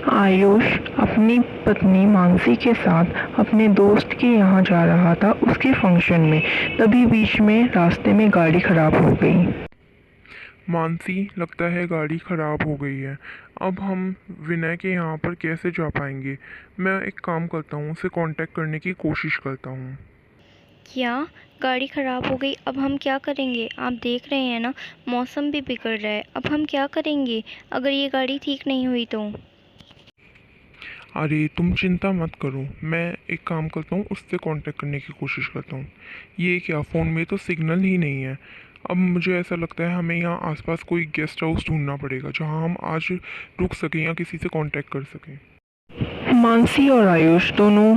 आयुष अपनी पत्नी मानसी के साथ अपने दोस्त के यहाँ जा रहा था उसके फंक्शन में। तभी बीच में रास्ते में गाड़ी खराब हो गई। मानसी, लगता है गाड़ी ख़राब हो गई है। अब हम विनय के यहाँ पर कैसे जा पाएंगे? मैं एक काम करता हूँ, उसे कांटेक्ट करने की कोशिश करता हूँ। क्या गाड़ी ख़राब हो गई? अब हम क्या करेंगे? आप देख रहे हैं ना, मौसम भी बिगड़ रहा है। अब हम क्या करेंगे अगर ये गाड़ी ठीक नहीं हुई तो? अरे तुम चिंता मत करो, मैं एक काम करता हूँ, उससे कांटेक्ट करने की कोशिश करता हूँ। ये क्या, फ़ोन में तो सिग्नल ही नहीं है। अब मुझे ऐसा लगता है हमें यहाँ आसपास कोई गेस्ट हाउस ढूंढना पड़ेगा जहाँ हम आज रुक सकें या किसी से कांटेक्ट कर सकें। मानसी और आयुष दोनों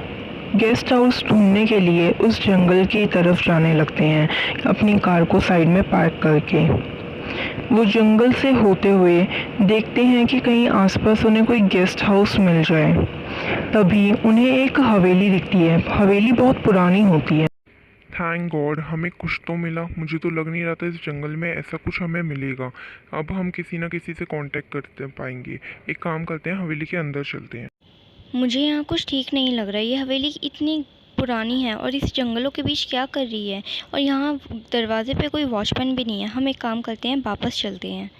गेस्ट हाउस ढूंढने के लिए उस जंगल की तरफ जाने लगते हैं, अपनी कार को साइड में पार्क करके। वो जंगल से होते हुए देखते हैं कि कहीं आसपास उन्हें कोई गेस्ट हाउस मिल जाए। तभी उन्हें एक हवेली दिखती है। हवेली बहुत पुरानी होती है। थैंक गॉड, हमें कुछ तो मिला। मुझे तो लग नहीं रहा था इस जंगल में ऐसा कुछ हमें मिलेगा। अब हम किसी ना किसी से कांटेक्ट करते पाएंगे। एक काम करते हैं, हवेली के अंदर चलते हैं। मुझे यहाँ कुछ ठीक नहीं लग रहा है। ये हवेली इतनी पुरानी है और इस जंगलों के बीच क्या कर रही है? और यहाँ दरवाजे पे कोई वॉचमैन भी नहीं है। हम एक काम करते हैं, वापस चलते हैं।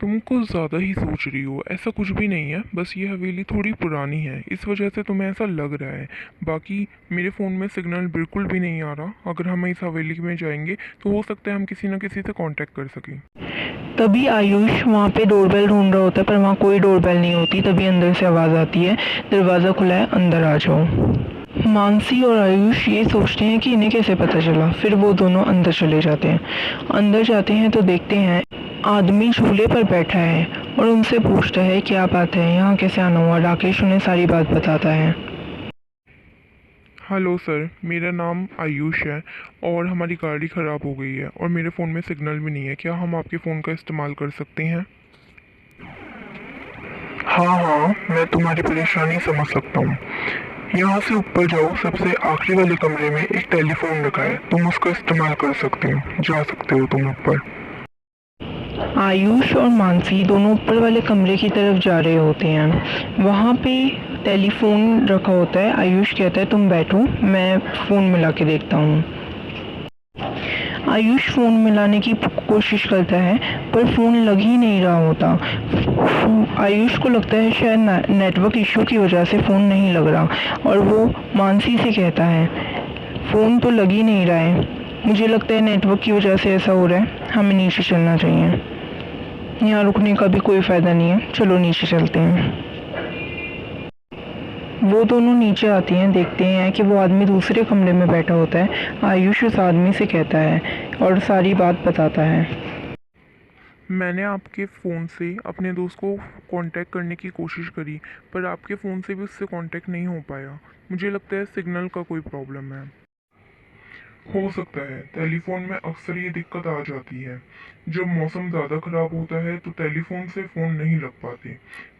तुम कुछ ज़्यादा ही सोच रही हो, ऐसा कुछ भी नहीं है। बस ये हवेली थोड़ी पुरानी है, इस वजह से तुम्हें ऐसा लग रहा है। बाकी मेरे फ़ोन में सिग्नल बिल्कुल भी नहीं आ रहा। अगर हम इस हवेली में जाएंगे तो हो सकता है हम किसी न किसी से कांटेक्ट कर सकें। तभी आयुष वहाँ पे डोरबेल ढूंढ रहा होता है, पर वहाँ कोई डोरबेल नहीं होती। तभी अंदर से आवाज़ आती है, दरवाज़ा खुला है, अंदर आ जाओ। मानसी और आयुष ये सोचते हैं कि इन्हें कैसे पता चला। फिर वो दोनों अंदर चले जाते हैं। अंदर जाते हैं तो देखते हैं आदमी झूले पर बैठा है और उनसे पूछता है क्या बात है, यहाँ कैसे आना हुआ। राकेश उन्हें सारी बात बताता है। हेलो सर, मेरा नाम आयुष है और हमारी गाड़ी ख़राब हो गई है और मेरे फ़ोन में सिग्नल भी नहीं है। क्या हम आपके फ़ोन का इस्तेमाल कर सकते हैं? हाँ, मैं तुम्हारी परेशानी समझ सकता हूँ। यहाँ से ऊपर जाओ, सबसे आखिरी वाले कमरे में एक टेलीफोन रखा है, तुम उसका इस्तेमाल कर सकते हो। जा सकते हो तुम ऊपर। आयुष और मानसी दोनों ऊपर वाले कमरे की तरफ जा रहे होते हैं। वहाँ पे टेलीफोन रखा होता है। आयुष कहता है तुम बैठो, मैं फ़ोन मिला के देखता हूँ। आयुष फ़ोन मिलाने की कोशिश करता है पर फ़ोन लग ही नहीं रहा होता। आयुष को लगता है शायद नेटवर्क इशू की वजह से फ़ोन नहीं लग रहा और वो मानसी से कहता है फ़ोन तो लग ही नहीं रहा है, मुझे लगता है नेटवर्क की वजह से ऐसा हो रहा है, हमें नीचे चलना चाहिए। यहाँ रुकने का भी कोई फ़ायदा नहीं है, चलो नीचे चलते हैं। वो दोनों नीचे आती हैं, देखते हैं कि वो आदमी दूसरे कमरे में बैठा होता है। आयुष उस आदमी से कहता है और सारी बात बताता है। मैंने आपके फ़ोन से अपने दोस्त को कांटेक्ट करने की कोशिश करी, पर आपके फ़ोन से भी उससे कांटेक्ट नहीं हो पाया। मुझे लगता है सिग्नल का कोई प्रॉब्लम है। हो सकता है, टेलीफोन में अक्सर ये दिक्कत आ जाती है। जब मौसम ज़्यादा ख़राब होता है तो टेलीफोन से फ़ोन नहीं लग पाते।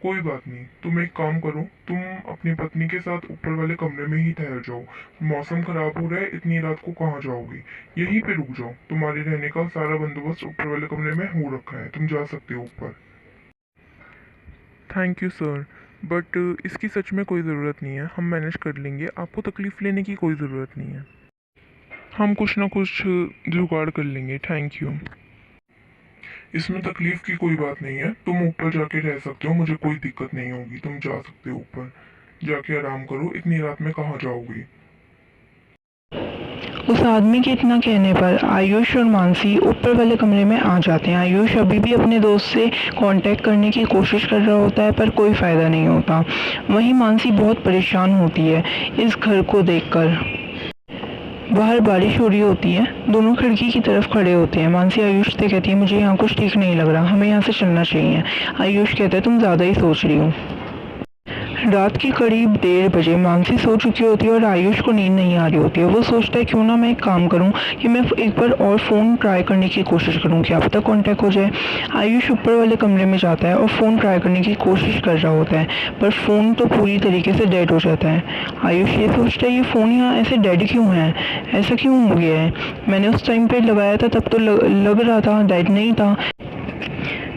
कोई बात नहीं, तुम एक काम करो, तुम अपनी पत्नी के साथ ऊपर वाले कमरे में ही ठहर जाओ। मौसम ख़राब हो रहा है, इतनी रात को कहाँ जाओगी? यहीं पे रुक जाओ, तुम्हारे रहने का सारा बंदोबस्त ऊपर वाले कमरे में हो रखा है, तुम जा सकते हो ऊपर। थैंक यू सर, बट इसकी सच में कोई ज़रूरत नहीं है, हम मैनेज कर लेंगे। आपको तकलीफ़ लेने की कोई ज़रूरत नहीं है, हम कुछ ना कुछ जुगाड़ कर लेंगे। Thank you. इसमें तकलीफ की कोई बात नहीं है, तुम ऊपर जाके रह सकते हो, मुझे कोई दिक्कत नहीं होगी। तुम जा सकते हो ऊपर, जाके आराम करो, इतनी रात में कहाँ जाओगी? उस आदमी के इतना कहने पर आयुष और मानसी ऊपर वाले कमरे में आ जाते हैं। आयुष अभी भी अपने दोस्त से कांटेक्ट करने की कोशिश कर रहा होता है पर कोई फ़ायदा नहीं होता। वहीं मानसी बहुत परेशान होती है इस घर को देखकर। बाहर बारिश हो रही होती है, दोनों खिड़की की तरफ खड़े होते हैं। मानसी आयुष से कहती है मुझे यहाँ कुछ ठीक नहीं लग रहा, हमें यहाँ से चलना चाहिए। आयुष कहता है तुम ज़्यादा ही सोच रही हो। रात के करीब 1:30 बजे मानसी सो चुकी होती है और आयुष को नींद नहीं आ रही होती है। वो सोचता है क्यों ना मैं एक काम करूं कि मैं एक बार और फ़ोन ट्राई करने की कोशिश करूं, क्या पता कांटेक्ट हो जाए। आयुष ऊपर वाले कमरे में जाता है और फ़ोन ट्राई करने की कोशिश कर रहा होता है पर फ़ोन तो पूरी तरीके से डेड हो जाता है। आयुष ये सोचता है ये फ़ोन यहाँ ऐसे डेड क्यों है, ऐसा क्यों हो गया है, मैंने उस टाइम पर लगाया था तब तो लग रहा था, डेड नहीं था।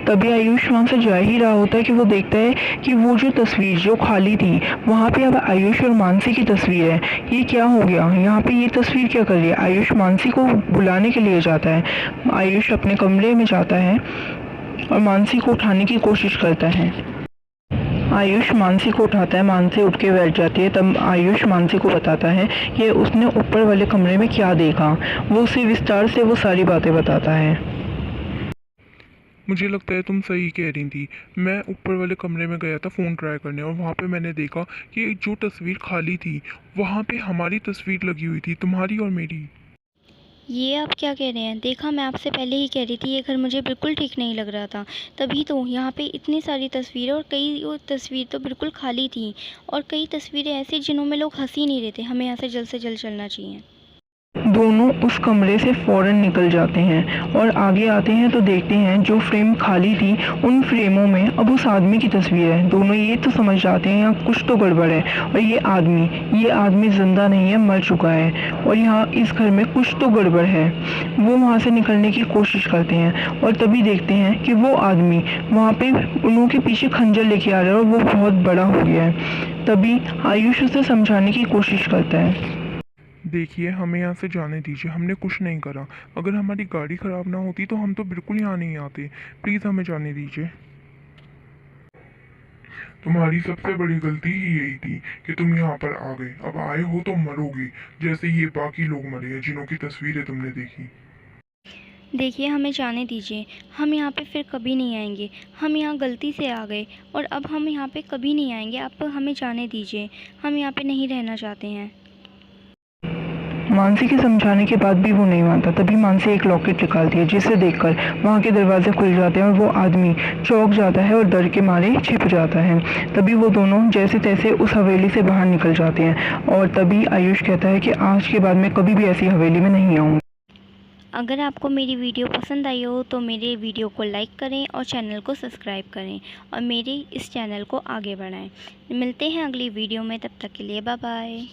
तभी आयुष वहाँ से जा ही रहा होता है कि वो देखता है कि वो जो तस्वीर जो खाली थी वहाँ पे अब आयुष और मानसी की तस्वीर है। ये क्या हो गया, यहाँ पे ये तस्वीर क्या कर रही है। आयुष मानसी को बुलाने के लिए जाता है। आयुष अपने कमरे में जाता है और मानसी को उठाने की कोशिश करता है। आयुष मानसी को उठाता है, मानसी उठ के बैठ जाती है। तब आयुष मानसी को बताता है कि उसने ऊपर वाले कमरे में क्या देखा। वो उसे विस्तार से वो सारी बातें बताता है। मुझे लगता है तुम सही कह रही थी। मैं ऊपर वाले कमरे में गया था फ़ोन ट्राई करने और वहाँ पे मैंने देखा कि जो तस्वीर खाली थी वहाँ पे हमारी तस्वीर लगी हुई थी, तुम्हारी और मेरी। ये आप क्या कह रहे हैं? देखा, मैं आपसे पहले ही कह रही थी ये घर मुझे बिल्कुल ठीक नहीं लग रहा था। तभी तो यहाँ पे इतनी सारी तस्वीरें और कई वो तस्वीर तो बिल्कुल खाली थी और कई तस्वीरें ऐसी जिन्हों में लोग हँस ही नहीं रहे थे। हमें यहाँ से जल्द चलना चाहिए। दोनों उस कमरे से फ़ौरन निकल जाते हैं और आगे आते हैं तो देखते हैं जो फ्रेम खाली थी उन फ्रेमों में अब उस आदमी की तस्वीर है। दोनों ये तो समझ जाते हैं यहाँ कुछ तो गड़बड़ है और ये आदमी ज़िंदा नहीं है, मर चुका है और यहाँ इस घर में कुछ तो गड़बड़ है। वो वहाँ से निकलने की कोशिश करते हैं और तभी देखते हैं कि वो आदमी वहाँ पे उनके पीछे खंजर लेके आ रहा है और वो बहुत बड़ा हो गया है। तभी आयुष उसे समझाने की कोशिश करता है। देखिए, हमें यहाँ से जाने दीजिए, हमने कुछ नहीं करा। अगर हमारी गाड़ी ख़राब ना होती तो हम तो बिल्कुल यहाँ नहीं आते। प्लीज़ हमें जाने दीजिए। तुम्हारी सबसे बड़ी गलती ही यही थी कि तुम यहाँ पर आ गए। अब आए हो तो मरोगे, जैसे ये बाकी लोग मरे हैं जिन्हों की तस्वीरें तुमने देखी। देखिए, हमें जाने दीजिए। हम यहाँ पे फिर कभी नहीं आएंगे। हम यहाँ गलती से आ गए और अब हम यहाँ पे कभी नहीं आएंगे। आप हमें जाने दीजिए। हम यहाँ पे नहीं रहना चाहते हैं। मानसी के समझाने के बाद भी वो नहीं मानता। तभी मानसी एक लॉकेट निकालती है जिसे देखकर वहाँ के दरवाजे खुल जाते हैं और वो आदमी चौंक जाता है और डर के मारे छिप जाता है। तभी वो दोनों जैसे तैसे उस हवेली से बाहर निकल जाते हैं और तभी आयुष कहता है कि आज के बाद मैं कभी भी ऐसी हवेली में नहीं आऊँगा। अगर आपको मेरी वीडियो पसंद आई हो तो मेरे वीडियो को लाइक करें और चैनल को सब्सक्राइब करें और मेरे इस चैनल को आगे बढ़ाएं। मिलते हैं अगली वीडियो में, तब तक के लिए बाय बाय।